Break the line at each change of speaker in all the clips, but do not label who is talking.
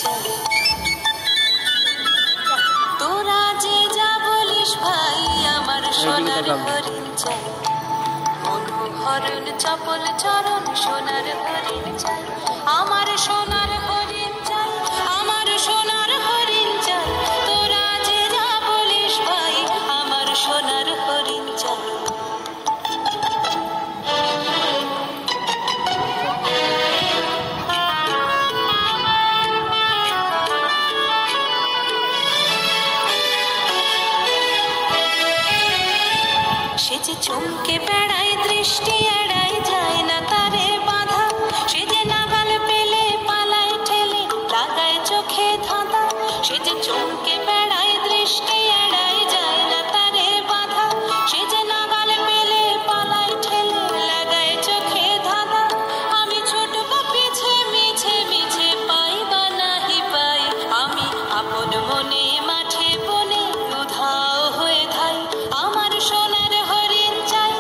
চাই। তোরা যে যা বলিস ভাই আমার সোনার হরিণ চাই। মনোহরণ চপল চরণ সোনার হরিণ চাই। আমার সোনার হরিণ চাই, আমার সোনার হরিণ চাই। তোরা যে যা বলিস ভাই আমার সোনার হরিণ চাই। সে যে চমকে বেড়ায় দৃষ্টি এড়াই যায় না তারে বাধা। সে যে নাগাল পেলে পালায় ঠেলে লাগায় চোখে ধাঁধা। সে যে চমকে বেড়ায় দৃষ্টি এড়াই যায় না তারে বাধা। সে যে নাগাল পেলে পালায় ঠেলে লাগায় চোখে ধাঁধা। আমি ছোটব পিছে মিছে মিছে পাই বা নাহি পাই। আমি আপন মনে মাঠে বনে উধাও হয়ে ধাই। আমার সোনার হরিণ চাই,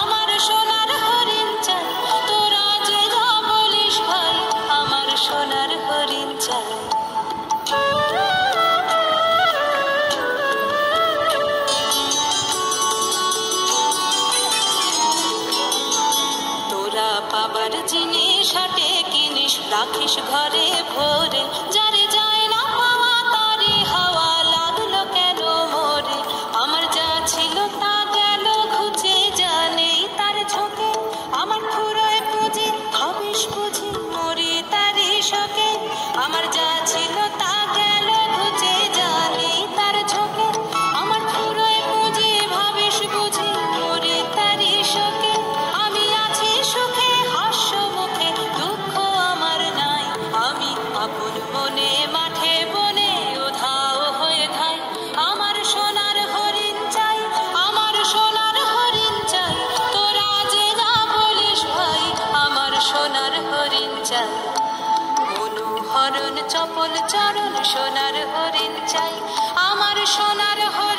আমার সোনার হরিণ চাই। তোরা যে যা বলিস ভাই আমার সোনার হরিণ চাই। তোরা পাবার জিনিস হাটে কিনিস রাখিস ঘরে ভরে। যারে যায় না পাওয়া তারে হাওয়া লাগলো কেন মোরে। আমার যা ছিল তা গেল ঘুচে, যা নেই তার ঝোঁকে। আমার ফুরোয় পুঁজি হবিস বুঝি মরি তারি শোকে। আমার যা ছিল তা গেল ঘুচে, যা নেই তার ঝোঁকে। আমার ফুরোয় পুঁজি ভাবিস বুঝি মরি তারি শোকে। আমি আছি সুখে হাস্য মুখে, দুঃখ আমার নাই। আমি আপন মনে মাঠে বনে উধাও হয়ে খাই। আমার সোনার হরিণ চাই, আমার সোনার হরিণ চাই। তোরা যে যা বলিস ভাই আমার সোনার হরিণ চাই। মনোহরণ চপল চরণ সোনার হরিণ চাই। আমার সোনার হরিণ